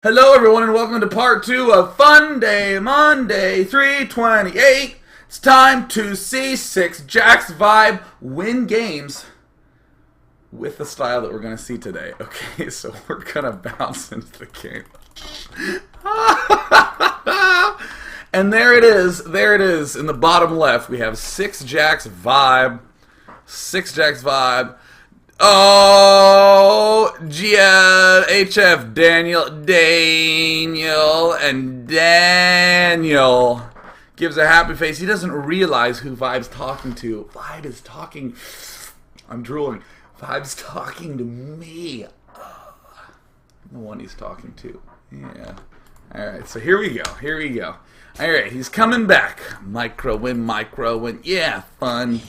Hello everyone and welcome to part 2 of Funday, Monday 328. It's time to see 6 Jacks Vibe win games with the style that we're going to see today. Okay, so we're going to bounce into the game. And there it is in the bottom left. We have 6 Jacks Vibe. 6 Jacks Vibe. Oh, HF, Daniel, and Daniel gives a happy face. He doesn't realize who Vibe's talking to. Vibe is talking. I'm drooling. Vibe's talking to me. I'm the one he's talking to. Yeah. Alright, so here we go. Alright, he's coming back. Micro win. Yeah, fun.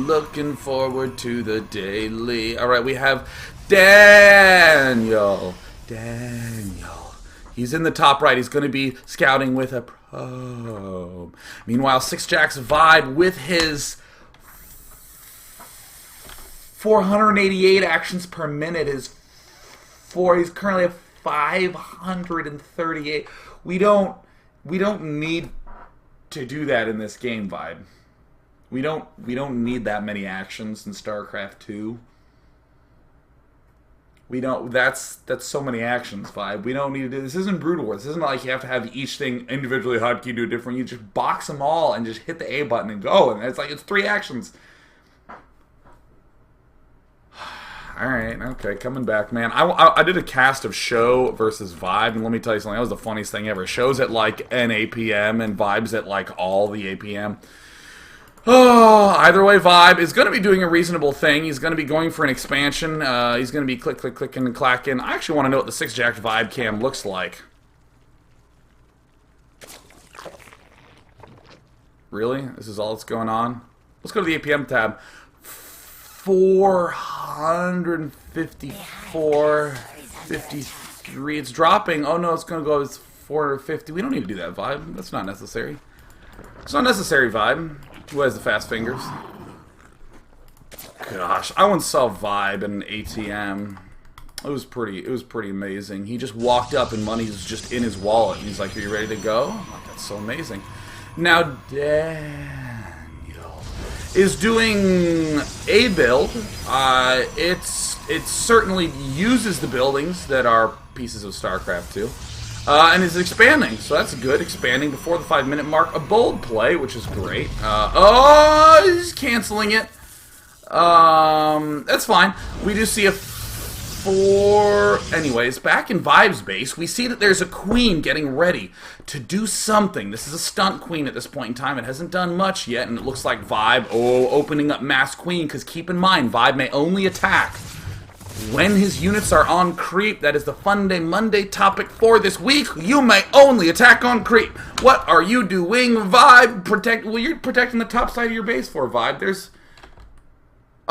Looking forward to the daily. Alright, we have Daniel. He's in the top right. He's going to be scouting with a probe. Meanwhile, 6 Jacks Vibe with his 488 actions per minute is he's currently at 538. We don't need to do that in this game, Vibe. We don't need that many actions in StarCraft 2. We don't. That's so many actions, Vibe. We don't need to do this. Isn't Brood War. This isn't like you have to have each thing individually hotkey do different. You just box them all and just hit the A button and go. And it's 3 actions. Alright, okay, coming back, man. I did a cast of Show versus Vibe, and let me tell you something, that was the funniest thing ever. Show's at like an APM, and Vibe's at like all the APM. Oh, either way, Vibe is going to be doing a reasonable thing. He's going to be going for an expansion. He's going to be clicking and clacking. I actually want to know what the 6 Jack Vibe cam looks like. Really? This is all that's going on? Let's go to the APM tab. 454, 53. It's dropping. Oh no, it's going to go as 450. We don't need to do that, Vibe. That's not necessary. It's not necessary, Vibe. Who has the fast fingers? Gosh, I once saw Vibe in an ATM. It was pretty amazing. He just walked up and money was just in his wallet. And he's like, "Are you ready to go?" I'm like, that's so amazing. Now, is doing a build. It certainly uses the buildings that are pieces of StarCraft 2. And is expanding, so that's good. Expanding before the 5-minute mark. A bold play, which is great. He's canceling it. That's fine. We do see a 4... Anyways, back in Vibe's base, we see that there's a queen getting ready to do something. This is a stunt queen at this point in time. It hasn't done much yet, and it looks like Vibe, opening up mass queen, because keep in mind, Vibe may only attack when his units are on creep. That is the Funday Monday topic for this week. You may only attack on creep. What are you doing, Vibe? Well, you're protecting the top side of your base for, Vibe. There's...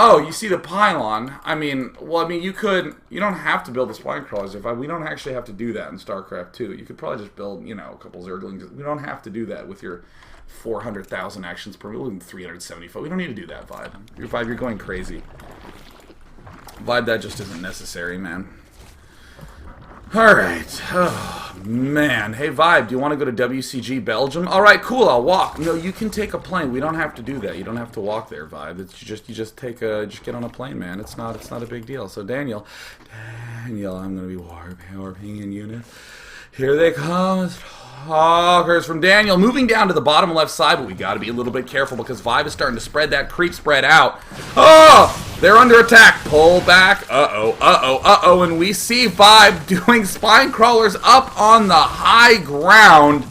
Oh, you see the pylon. I mean, you don't have to build the spine crawlers. We don't actually have to do that in StarCraft 2. You could probably just build, a couple Zerglings. We don't have to do that with your 400,000 actions per minute, 375. We don't need to do that, Vibe. You're going crazy. Vibe, that just isn't necessary, man. Alright. Oh, man. Hey, Vibe, do you want to go to WCG Belgium? Alright, cool, I'll walk. No, you can take a plane. We don't have to do that. You don't have to walk there, Vibe. It's you just get on a plane, man. It's not a big deal. So, Daniel, I'm going to be warping in unit. Here they come. Talkers from Daniel. Moving down to the bottom left side, but we got to be a little bit careful because Vibe is starting to spread that creep spread out. Oh! They're under attack. Pull back. Uh-oh. And we see Vibe doing spine crawlers up on the high ground.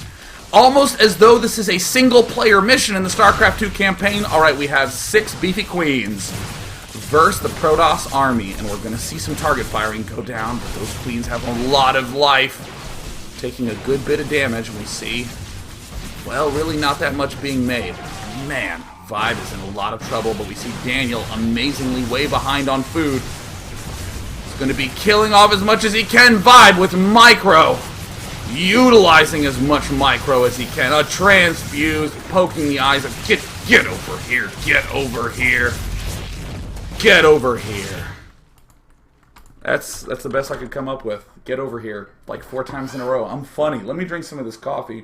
Almost as though this is a single-player mission in the StarCraft 2 campaign. Alright, we have 6 beefy queens versus the Protoss army. And we're going to see some target firing go down. But those queens have a lot of life. Taking a good bit of damage. We see, well, really not that much being made. Man, Vibe is in a lot of trouble, but we see Daniel amazingly way behind on food. He's going to be killing off as much as he can. Vibe with micro. Utilizing as much micro as he can. A transfuse, poking the eyes of, get over here, get over here. That's the best I could come up with. Get over here. Like 4 times in a row. I'm funny. Let me drink some of this coffee.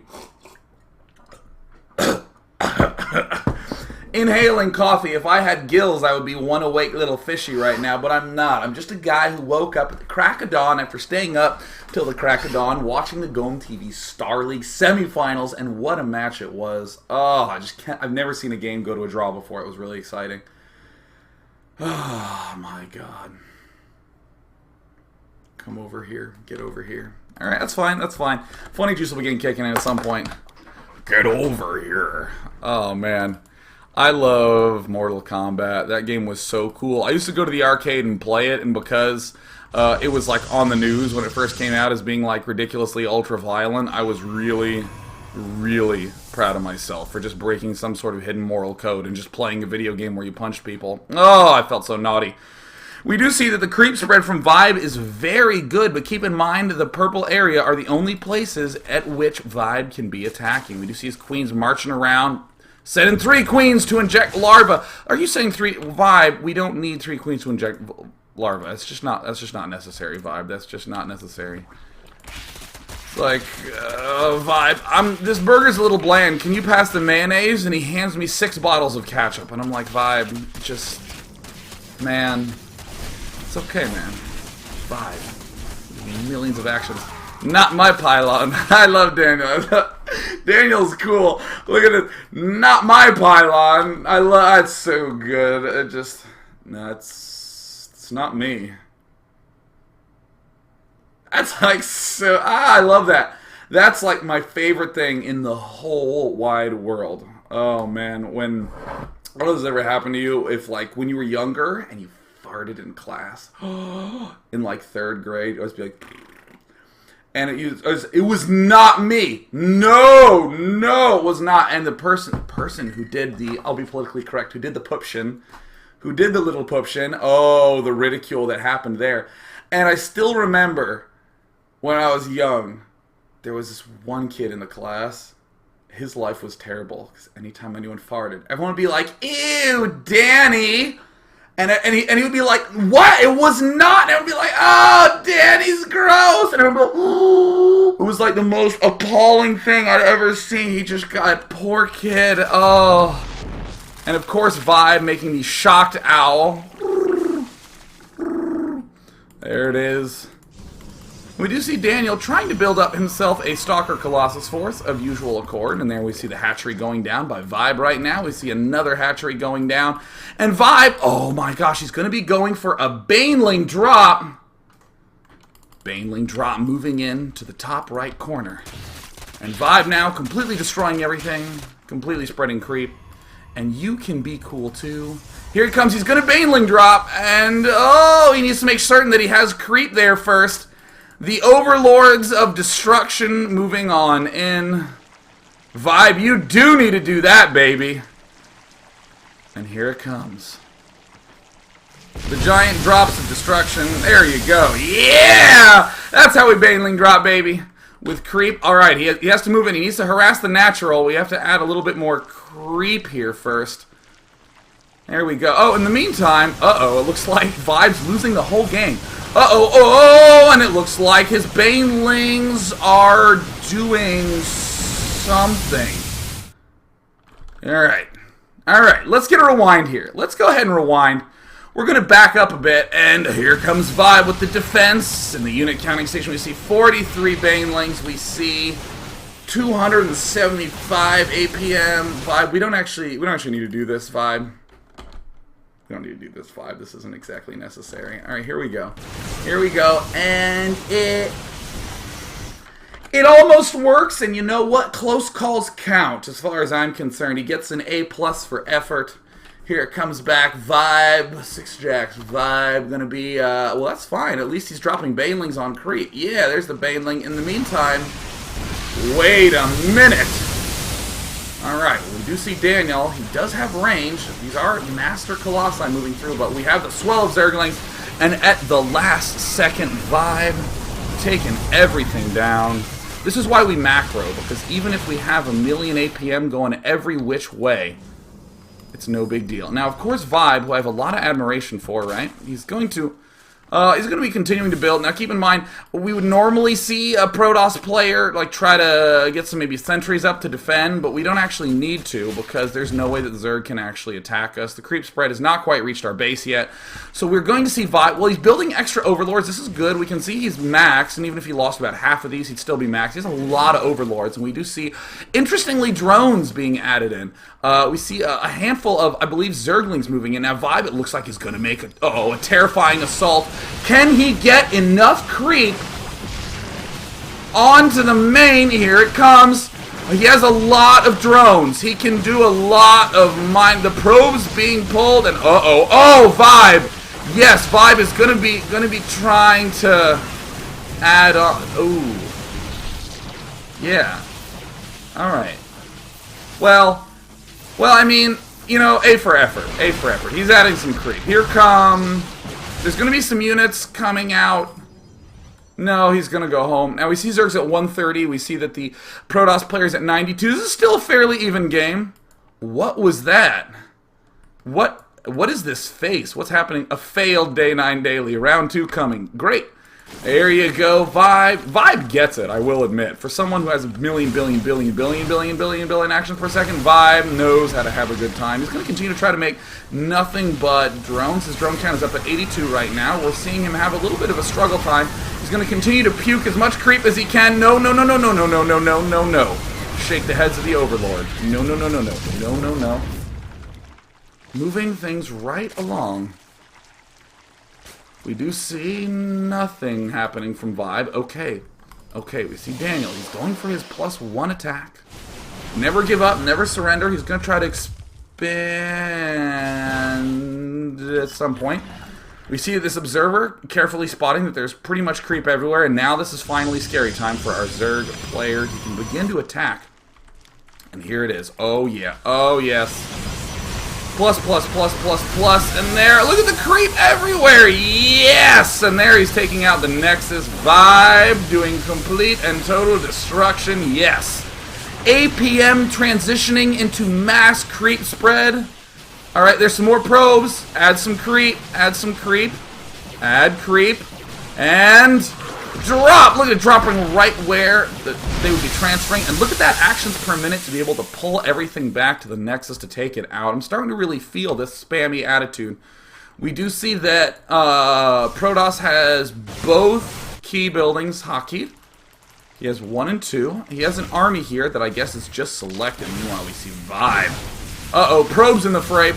Inhaling coffee. If I had gills, I would be one awake little fishy right now, but I'm not. I'm just a guy who woke up at the crack of dawn after staying up till the crack of dawn, watching the Gome TV Star League semifinals, and what a match it was. Oh, I just can't. I've never seen a game go to a draw before. It was really exciting. Oh, my God. Come over here. Get over here. All right, that's fine. That's fine. Funny Juice will be getting kicking in at some point. Get over here. Oh, man. I love Mortal Kombat. That game was so cool. I used to go to the arcade and play it, and because it was like on the news when it first came out as being like ridiculously ultra-violent, I was really, really proud of myself for just breaking some sort of hidden moral code and just playing a video game where you punch people. Oh, I felt so naughty. We do see that the creep spread from Vibe is very good, but keep in mind the purple area are the only places at which Vibe can be attacking. We do see his queens marching around, sending 3 queens to inject larva. Are you saying Vibe? We don't need 3 queens to inject larva. That's just not necessary, Vibe. That's just not necessary. It's like Vibe. This burger's a little bland. Can you pass the mayonnaise? And he hands me 6 bottles of ketchup, and I'm like, Vibe, just man, it's okay, man. Vibe. Millions of actions. Not my pylon. I love Daniel. Daniel's cool. Look at it. Not my pylon. I love. It's so good. It just. No, it's not me. That's like so. I love that. That's like my favorite thing in the whole wide world. Oh man, what has ever happened to you if like when you were younger and you farted in class in like 3rd grade? I was be like. And it was not me. No, it was not. And the person who did the, I'll be politically correct, who did the pupshin, who did the little pupshin, oh, the ridicule that happened there. And I still remember when I was young, there was this one kid in the class, his life was terrible, because anytime anyone farted, everyone would be like, ew, Danny! And he would be like, what? It was not. And I would be like, oh, Danny's gross. And I would be like, oh. It was like the most appalling thing I'd ever seen. He just got, poor kid. Oh. And of course, Vibe making the shocked owl. There it is. We do see Daniel trying to build up himself a Stalker Colossus force of usual accord. And there we see the hatchery going down by Vibe right now. We see another hatchery going down. And Vibe, oh my gosh, he's going to be going for a Baneling drop. Baneling drop moving in to the top right corner. And Vibe now completely destroying everything. Completely spreading creep. And you can be cool too. Here he comes. He's going to Baneling drop. And oh, he needs to make certain that he has creep there first. The Overlords of Destruction moving on in. Vibe, you do need to do that, baby. And here it comes. The giant drops of destruction. There you go. Yeah! That's how we Baneling drop, baby. With creep. Alright, he has to move in. He needs to harass the natural. We have to add a little bit more creep here first. There we go. Oh, in the meantime, uh-oh, it looks like Vibe's losing the whole game. Uh-oh, and it looks like his Banelings are doing something. Alright, let's get a rewind here. Let's go ahead and rewind. We're going to back up a bit, and here comes Vibe with the defense. In the unit counting station, we see 43 Banelings. We see 275 APM. Vibe, we don't actually need to do this, Vibe. We don't need to do this, Vibe. This isn't exactly necessary. Alright, here we go. Here we go. And it almost works, and you know what? Close calls count, as far as I'm concerned. He gets an A+ for effort. Here it comes back. Vibe. 6 jacks. Vibe. Gonna be, well, that's fine. At least he's dropping Banelings on creep. Yeah, there's the Baneling. In the meantime, wait a minute. Alright, well, we do see Daniel. He does have range. These are Master Colossi moving through, but we have the swell of Zerglings. And at the last second, Vibe taking everything down. This is why we macro, because even if we have a million APM going every which way, it's no big deal. Now, of course, Vibe, who I have a lot of admiration for, right? He's going to... He's going to be continuing to build. Now, keep in mind, we would normally see a Protoss player like try to get some maybe sentries up to defend, but we don't actually need to because there's no way that the Zerg can actually attack us. The creep spread has not quite reached our base yet, so we're going to see Vibe. Well, he's building extra Overlords. This is good. We can see he's maxed, and even if he lost about half of these, he'd still be maxed. He has a lot of Overlords, and we do see, interestingly, drones being added in. We see a handful of, I believe, Zerglings moving in. Now, Vibe, it looks like he's going to make a terrifying assault. Can he get enough creep onto the main? Here it comes. He has a lot of drones. He can do a lot of mine. The probes being pulled, and Vibe. Yes, Vibe is gonna be trying to add on. Ooh, yeah. All right. Well, I mean, you know, A for effort. A for effort. He's adding some creep. Here come. There's going to be some units coming out. No, he's going to go home. Now, we see Zerg's at 130. We see that the Protoss player's at 92. This is still a fairly even game. What was that? What is this face? What's happening? A failed Day 9 daily. Round 2 coming. Great. There you go. Vibe. Vibe gets it, I will admit. For someone who has a billion actions per second, Vibe knows how to have a good time. He's going to continue to try to make nothing but drones. His drone count is up at 82 right now. We're seeing him have a little bit of a struggle time. He's going to continue to puke as much creep as he can. No. Shake the heads of the Overlord. No. Moving things right along. We do see nothing happening from Vibe. Okay, we see Daniel. He's going for his +1 attack. Never give up, never surrender. He's going to try to expand at some point. We see this Observer carefully spotting that there's pretty much creep everywhere, and now this is finally scary time for our Zerg player. He can begin to attack. And here it is. Oh, yeah. Oh, yes. Plus, and there, look at the creep everywhere, yes! And there he's taking out the Nexus. Vibe doing complete and total destruction, yes. APM transitioning into mass creep spread. Alright, there's some more probes. Add some creep, add creep, and drop! Look at it dropping right where they would be transferring. And look at that actions per minute to be able to pull everything back to the Nexus to take it out. I'm starting to really feel this spammy attitude. We do see that Protoss has both key buildings hotkeyed. He has 1 and 2. He has an army here that I guess is just selected. Meanwhile, we see Vibe. Uh-oh, probes in the fray,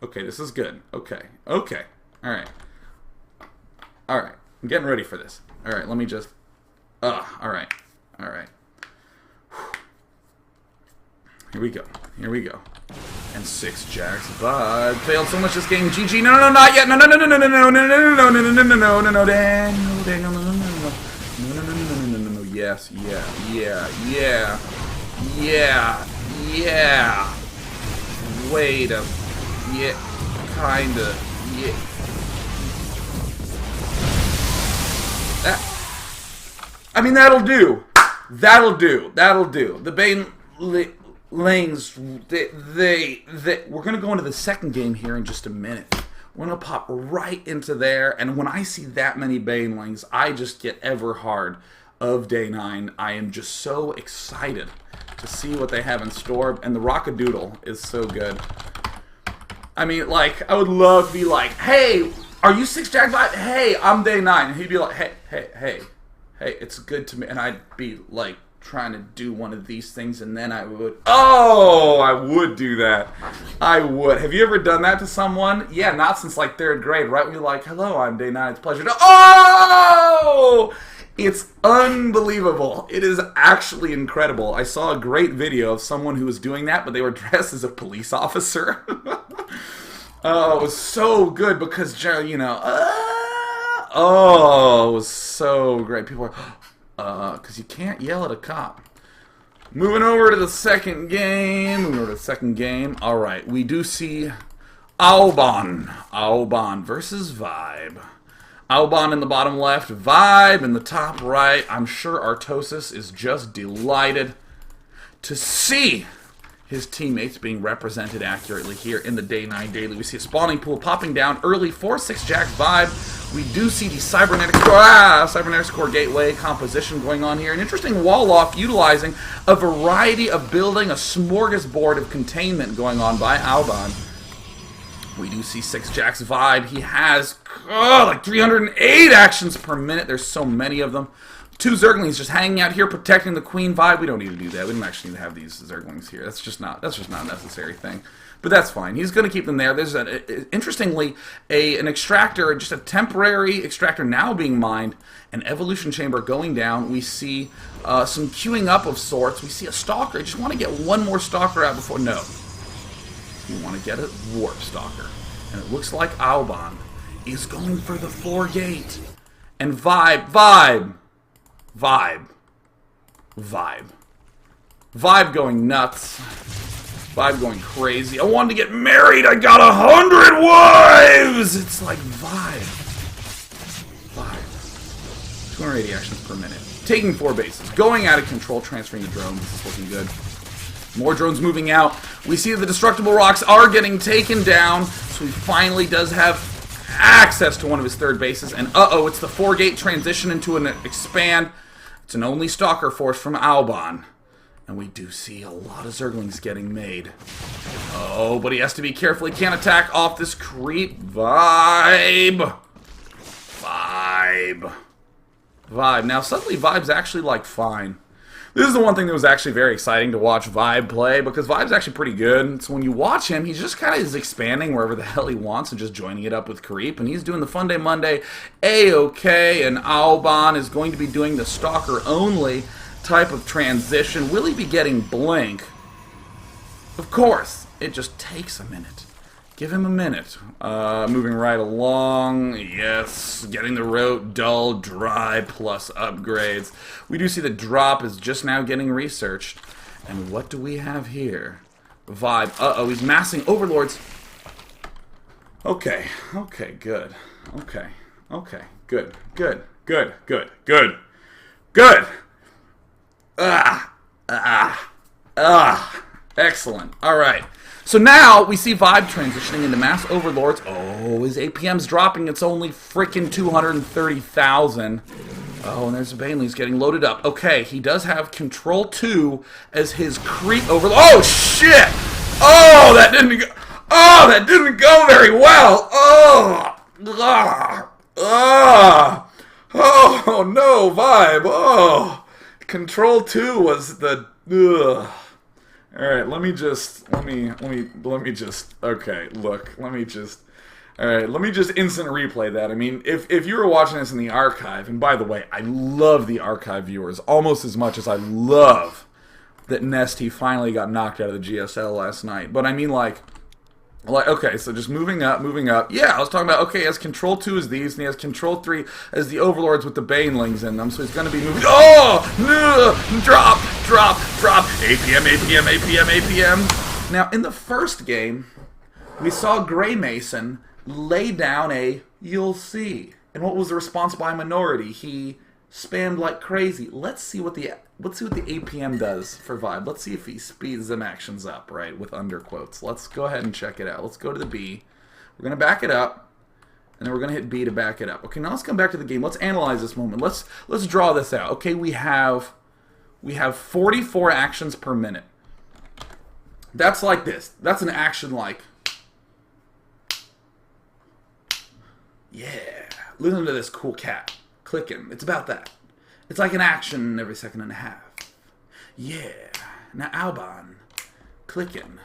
Okay, this is good. Okay. Alright. I'm getting ready for this. Alright, let me just... Alright. Here we go. And 6 jacks. Vibe failed so much this game. GG. No, not yet. No, Daniel, no. Yes, yeah. Wait a... Yeah, kinda. Yeah. I mean, that'll do. The Banelings, we're gonna go into the second game here in just a minute. We're gonna pop right into there, and when I see that many Banelings, I just get ever hard of Day 9. I am just so excited to see what they have in store, and the Rockadoodle is so good. I mean, like, I would love to be like, hey, are you 6 Jack Vibe? Hey, I'm Day 9. And he'd be like, hey, it's good to me. And I'd be like trying to do one of these things, and then I would, I would do that. I would. Have you ever done that to someone? Yeah, not since like 3rd grade, right? When you're like, hello, I'm Day 9. It's a pleasure to, it's unbelievable. It is actually incredible. I saw a great video of someone who was doing that, but they were dressed as a police officer. Oh, it was so good because, you know, it was so great. People are, because you can't yell at a cop. Moving over to the second game. All right, we do see Aoban versus Vibe. Aoban in the bottom left, Vibe in the top right. I'm sure Artosis is just delighted. to see his teammates being represented accurately here in the Day 9 Daily. We see a spawning pool popping down early for 6 Jack Vibe. We do see the Cybernetics Core Gateway composition going on here. An interesting wall off utilizing a variety of building, a smorgasbord of containment going on by Alban. We do see 6 Jack's Vibe. He has like 308 actions per minute. There's so many of them. 2 Zerglings just hanging out here protecting the Queen Vibe. We don't need to do that. We don't actually need to have these Zerglings here. That's just not a necessary thing. But that's fine. He's going to keep them there. There's interestingly an extractor, just a temporary extractor now being mined. An evolution chamber going down. We see some queuing up of sorts. We see a stalker. I just want to get one more stalker out before. No. You want to get a warp stalker. And it looks like Alban is going for the 4 gate. And Vibe going nuts. Vibe going crazy. I wanted to get married. I got 100 wives. It's like Vibe. 280 actions per minute. Taking 4 bases. Going out of control. Transferring the drones. This is looking good. More drones moving out. We see the destructible rocks are getting taken down. So he finally does have access to one of his 3rd bases. And it's the 4 gate transition into an expand. It's an only stalker force from Alban. And we do see a lot of Zerglings getting made. Oh, but he has to be careful. He can't attack off this creep. Vibe. Now, suddenly Vibe's actually, like, fine. This is the one thing that was actually very exciting to watch Vibe play, because Vibe's actually pretty good. So when you watch him, he's just kind of is expanding wherever the hell he wants and just joining it up with Creep. And he's doing the Funday Monday A-OK, and Alban is going to be doing the Stalker-only type of transition. Will he be getting Blink? Of course. It just takes a minute. Give him a minute. Moving right along. Yes. Getting the road dull, dry, plus upgrades. We do see the drop is just now getting researched. And what do we have here? Vibe. He's massing overlords. Okay. Good. Good. Excellent. All right. So now we see Vibe transitioning into mass overlords. Oh, his APM's dropping. It's only freaking 230,000. Oh, and there's the Banelings getting loaded up. Okay, he does have Control 2 as his creep overlord. Oh, shit! Oh, that didn't go. Oh, that didn't go very well. Oh, no, Vibe. Oh, Control 2 was the. All right, let me just instant replay that. I mean, if you were watching this in the archive, and by the way, I love the archive viewers almost as much as I love that Nesty finally got knocked out of the GSL last night. But I mean, like, okay, so just moving up. Yeah, I was talking about, okay, he has Control 2 as these, and he has Control 3 as the Overlords with the Banelings in them, so he's going to be moving. Oh! Drop! APM. Now, in the first game, we saw Grey Mason lay down a you'll see. And what was the response by Minority? He spammed like crazy. Let's see what the APM does for Vibe. Let's see if he speeds them actions up, right, with underquotes. Let's go ahead and check it out. Let's go to the B. We're going to back it up, and then we're going to hit B to back it up. Okay, now let's come back to the game. Let's analyze this moment. Let's draw this out. Okay, we have 44 actions per minute. That's like this. That's an action like, yeah. Listen to this cool cat clicking. It's about that. It's like an action every second and a half. Yeah. Now Alban clicking.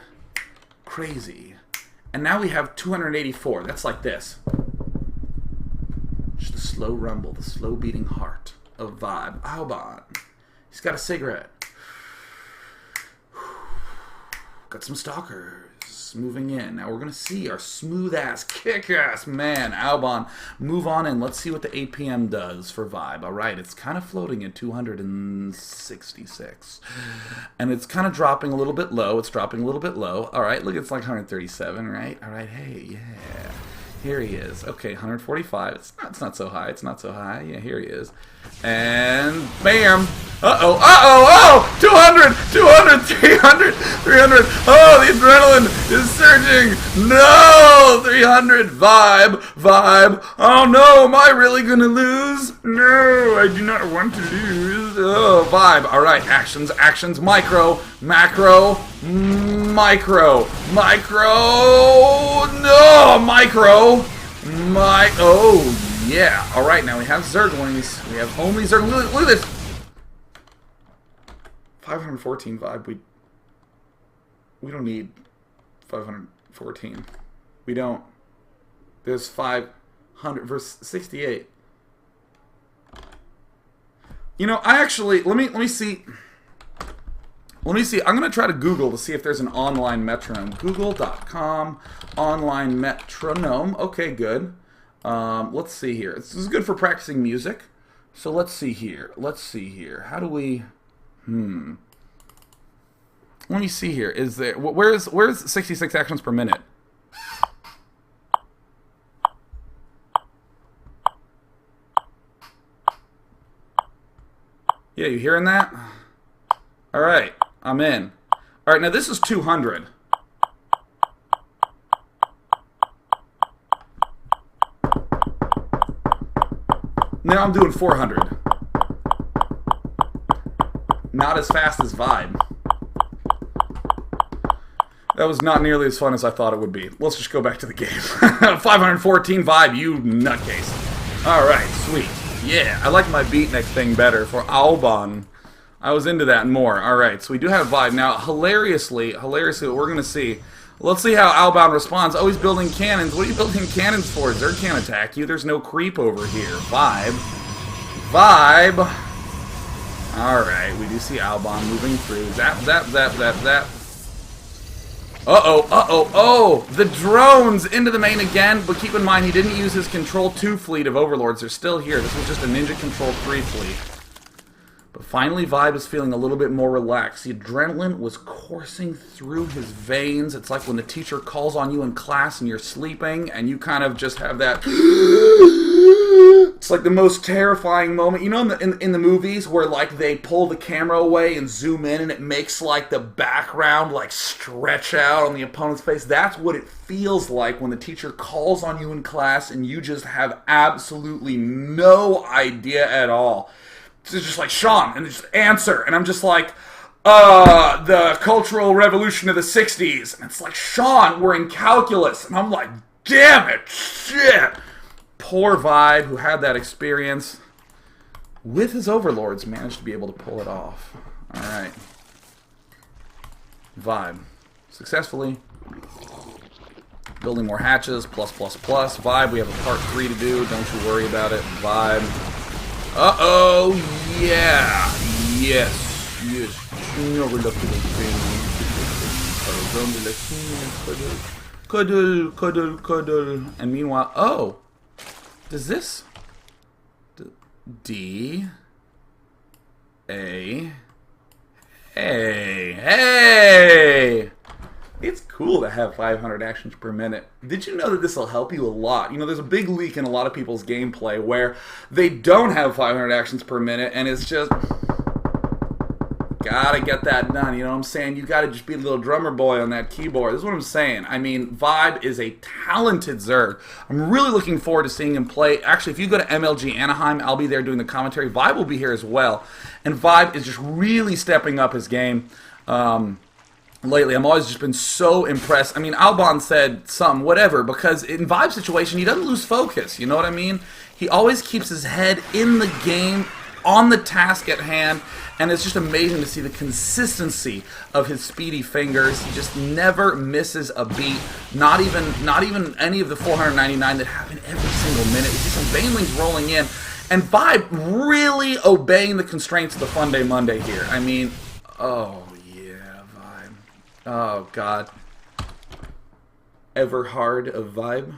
Crazy. And now we have 284. That's like this. Just the slow rumble, the slow beating heart of Vibe. Alban. He's got a cigarette. Got some stalkers moving in. Now we're going to see our smooth-ass, kick-ass man, Alban, move on in. Let's see what the APM does for Vibe. All right, it's kind of floating at 266. And it's kind of dropping a little bit low. All right, look, it's like 137, right? All right, hey, yeah. Here he is. Okay, 145. It's not so high. It's not so high. Yeah, here he is. And bam. Uh-oh. Uh-oh. Oh! 200! 200! 300! 300! Oh, the adrenaline is surging! No! 300! Vibe! Vibe! Oh no! Am I really gonna lose? No! I do not want to lose. Oh, vibe. Alright, actions, actions, micro, macro, micro, micro, no! Micro! Oh, yeah. Alright, now we have Zerglings. We have only Zerglings. Look at this! 514 vibe. We don't need 514. We don't. There's 500 versus 68. You know, I actually let me see. Let me see. I'm gonna try to Google to see if there's an online metronome. Google.com online metronome. Okay, good. Let's see here. This is good for practicing music. So let's see here. Let's see here. How do we? Let me see here. Is there where's 66 actions per minute? Yeah, you hearing that? All right, I'm in. All right, now this is 200. Now I'm doing 400. Not as fast as Vibe. That was not nearly as fun as I thought it would be. Let's just go back to the game. 514 Vibe, you nutcase. Alright, sweet. Yeah, I like my beatnik thing better for Alban. I was into that more. Alright, so we do have Vibe. Now, hilariously, what we're going to see. Let's see how Alban responds. Oh, he's building cannons. What are you building cannons for? Zerg can't attack you. There's no creep over here. Vibe. Vibe. Alright, we do see Alban moving through. Zap, zap, zap, zap, zap. Uh-oh, uh-oh, oh! The drones into the main again, but keep in mind he didn't use his Control 2 fleet of Overlords. They're still here. This was just a Ninja Control 3 fleet. But finally, Vibe is feeling a little bit more relaxed. The adrenaline was coursing through his veins. It's like when the teacher calls on you in class and you're sleeping, and you kind of just have that... It's like the most terrifying moment. You know in the movies where like they pull the camera away and zoom in and it makes like the background like stretch out on the opponent's face? That's what it feels like when the teacher calls on you in class and you just have absolutely no idea at all. It's just like, Sean, and just answer. And I'm just like, the Cultural Revolution of the 60s. And it's like, Sean, we're in calculus. And I'm like, damn it, shit. Poor Vibe, who had that experience with his Overlords, managed to be able to pull it off. Alright. Vibe. Successfully building more hatches, plus, plus, plus. Vibe, we have a part 3 to do. Don't you worry about it. Vibe. Uh-oh, yeah. Yes. Yes. Cuddle, cuddle, cuddle. And meanwhile, oh. Does this... D... A... Hey! Hey! It's cool to have 500 actions per minute. Did you know that this will help you a lot? You know, there's a big leak in a lot of people's gameplay where they don't have 500 actions per minute, and it's just... Gotta get that done, you know what I'm saying? You gotta just be a little drummer boy on that keyboard. This is what I'm saying. I mean, Vibe is a talented Zerg. I'm really looking forward to seeing him play. Actually, if you go to MLG Anaheim, I'll be there doing the commentary. Vibe will be here as well. And Vibe is just really stepping up his game lately. I've always just been so impressed. I mean, Alban said something, whatever, because in Vibe's situation, he doesn't lose focus. You know what I mean? He always keeps his head in the game, on the task at hand, and it's just amazing to see the consistency of his speedy fingers. He just never misses a beat, not even any of the 499 that happen every single minute. You see some Banelings rolling in, and Vibe really obeying the constraints of the Funday Monday here. I mean, oh yeah, Vibe. Oh God. Ever hard of Vibe?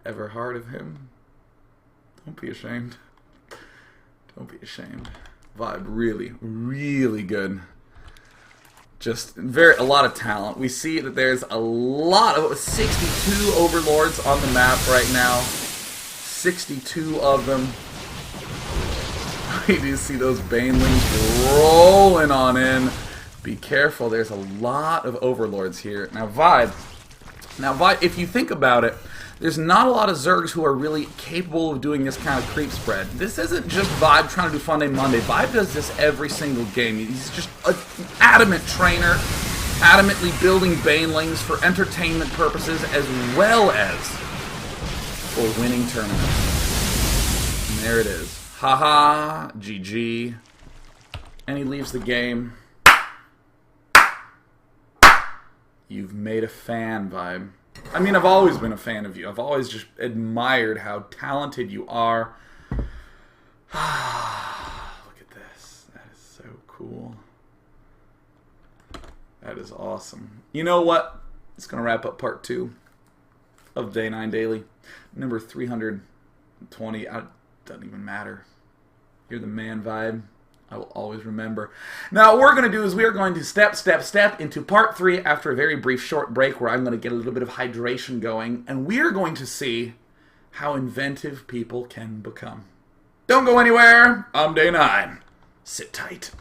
Ever hard of him? Don't be ashamed. Don't be ashamed. Vibe really, really good. Just a lot of talent. We see that there's a lot of 62 overlords on the map right now. 62 of them. We do see those banelings rolling on in. Be careful, there's a lot of overlords here. Now Vibe, if you think about it, there's not a lot of Zergs who are really capable of doing this kind of creep spread. This isn't just Vibe trying to do Funday Monday. Vibe does this every single game. He's just an adamant trainer, adamantly building banelings for entertainment purposes as well as for winning tournaments. And there it is. Haha, GG. And he leaves the game. You've made a fan, Vibe. I mean, I've always been a fan of you. I've always just admired how talented you are. Look at this. That is so cool. That is awesome. You know what? It's going to wrap up part 2 of Day 9 Daily. Number 320. It doesn't even matter. You're the man, Vibe. I will always remember. Now, what we're going to do is we are going to step into part 3 after a very brief short break where I'm going to get a little bit of hydration going, and we are going to see how inventive people can become. Don't go anywhere. I'm Day 9. Sit tight.